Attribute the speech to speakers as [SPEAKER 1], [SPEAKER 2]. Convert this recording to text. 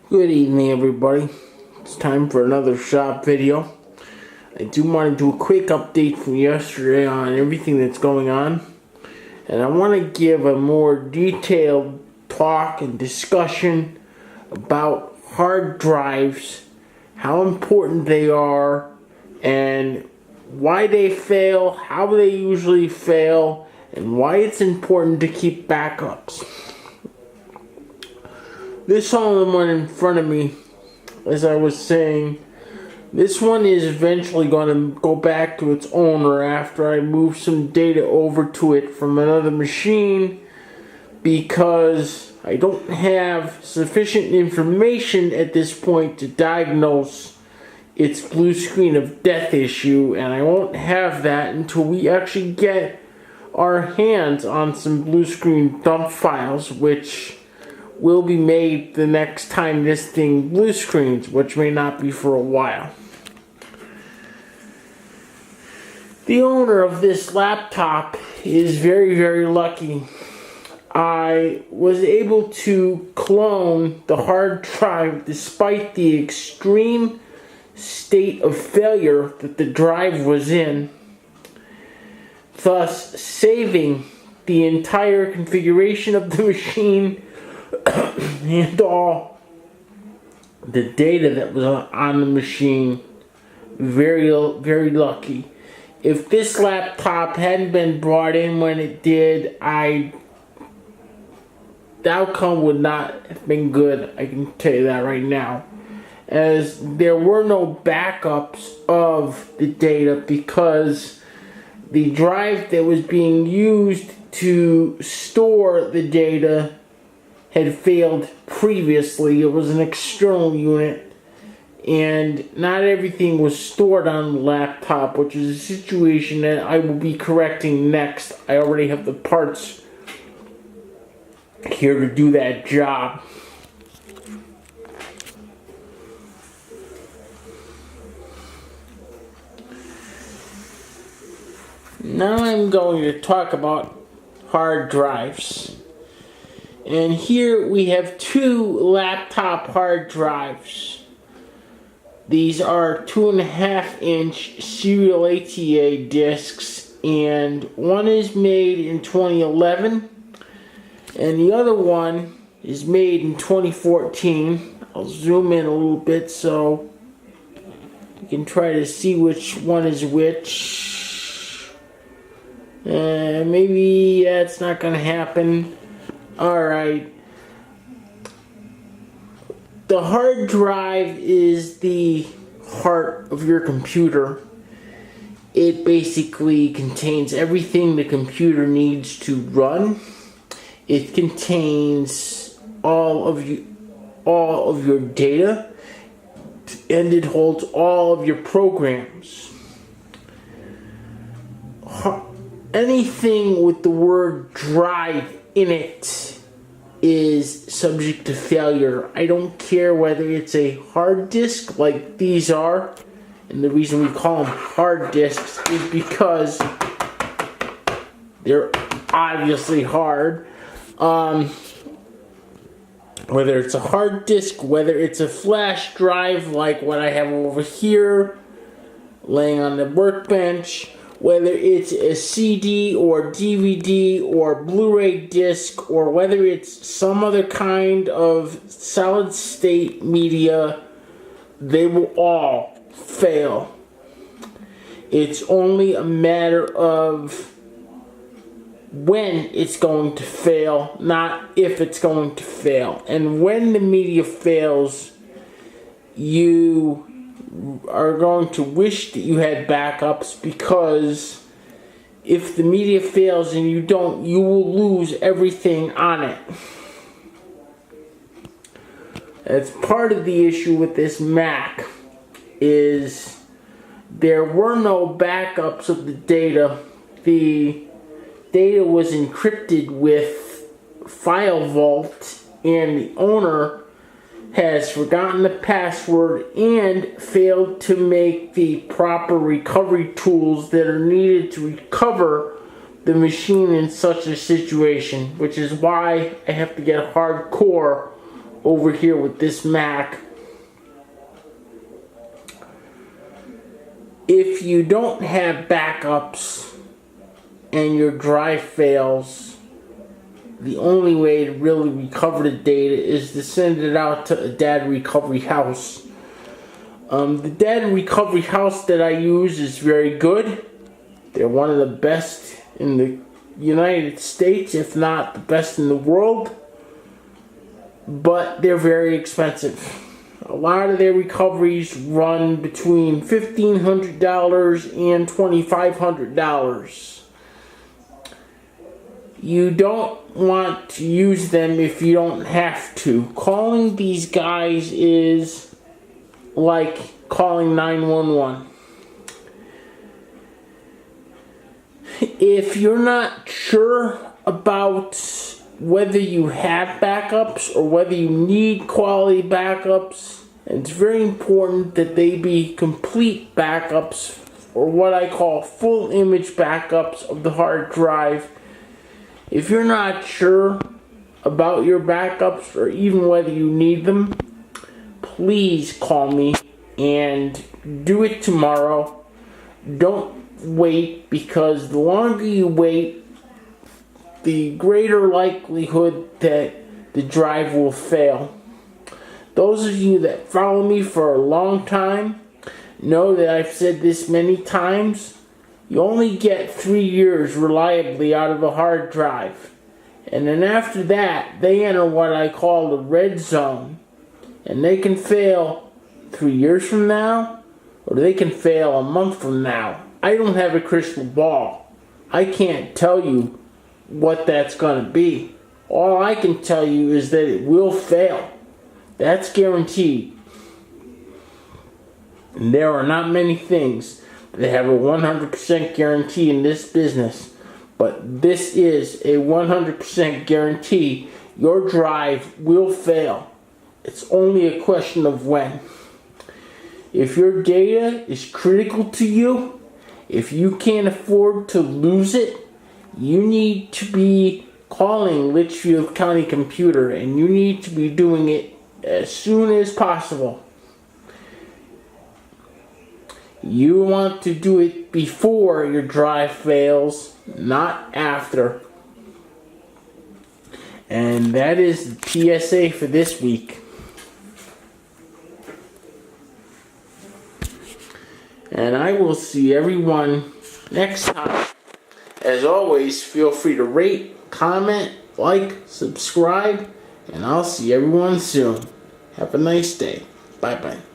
[SPEAKER 1] Good evening, everybody. It's time for another shop video. I do want to do a quick update from yesterday on everything that's going on. And I want to give a more detailed talk and discussion about hard drives, how important they are, and why they fail, how they usually fail, and why it's important to keep backups. This one in front of me, as I was saying, this one is eventually going to go back to its owner after I move some data over to it from another machine, because I don't have sufficient information at this point to diagnose its blue screen of death issue, and I won't have that until we actually get our hands on some blue screen dump files, which will be made the next time this thing blue screens, which may not be for a while. The owner of this laptop is very, very lucky. I was able to clone the hard drive despite the extreme state of failure that the drive was in, thus saving the entire configuration of the machine and all the data that was on the machine. Very, very lucky. If this laptop hadn't been brought in when it did, the outcome would not have been good. I can tell you that right now, as there were no backups of the data because the drive that was being used to store the data had failed previously. It was an external unit, and not everything was stored on the laptop, which is a situation that I will be correcting next. I already have the parts here to do that job. Now I'm going to talk about hard drives. And here we have two laptop hard drives. These are 2.5-inch serial ATA discs, and one is made in 2011 and the other one is made in 2014. I'll zoom in a little bit so you can try to see which one is which. Maybe that's not going to happen. Alright. The hard drive is the heart of your computer. It basically contains everything the computer needs to run. It contains all of your data, and it holds all of your programs. Anything with the word drive in it is subject to failure. I don't care whether it's a hard disk like these are, and the reason we call them hard disks is because they're obviously hard. Whether it's a hard disk, whether it's a flash drive like what I have over here laying on the workbench, whether it's a CD or DVD or Blu-ray disc, or whether it's some other kind of solid state media, they will all fail. It's only a matter of when it's going to fail, not if it's going to fail. And when the media fails, you are going to wish that you had backups, because if the media fails and you don't, you will lose everything on it. That's part of the issue with this Mac, is there were no backups of the data. The data was encrypted with File Vault, and the owner has forgotten the password and failed to make the proper recovery tools that are needed to recover the machine in such a situation, which is why I have to get hardcore over here with this Mac. If you don't have backups and your drive fails, the only way to really recover the data is to send it out to a data recovery house. The data recovery house that I use is very good. They're one of the best in the United States, if not the best in the world. But they're very expensive. A lot of their recoveries run between $1,500 and $2,500. You don't want to use them if you don't have to. Calling these guys is like calling 911. If you're not sure about whether you have backups or whether you need quality backups, it's very important that they be complete backups, or what I call full image backups of the hard drive. If you're not sure about your backups or even whether you need them, please call me and do it tomorrow. Don't wait, because the longer you wait, the greater likelihood that the drive will fail. Those of you that follow me for a long time know that I've said this many times. You only get 3 years reliably out of a hard drive. And then after that, they enter what I call the red zone. And they can fail 3 years from now, or they can fail a month from now. I don't have a crystal ball. I can't tell you what that's going to be. All I can tell you is that it will fail. That's guaranteed. And there are not many things that have a 100% guarantee in this business. But this is a 100% guarantee. Your drive will fail. It's only a question of when. If your data is critical to you, if you can't afford to lose it, you need to be calling Litchfield County Computer, and you need to be doing it as soon as possible. You want to do it before your drive fails, not after. And that is the PSA for this week. And I will see everyone next time. As always, feel free to rate, comment, like, subscribe, and I'll see everyone soon. Have a nice day. Bye-bye.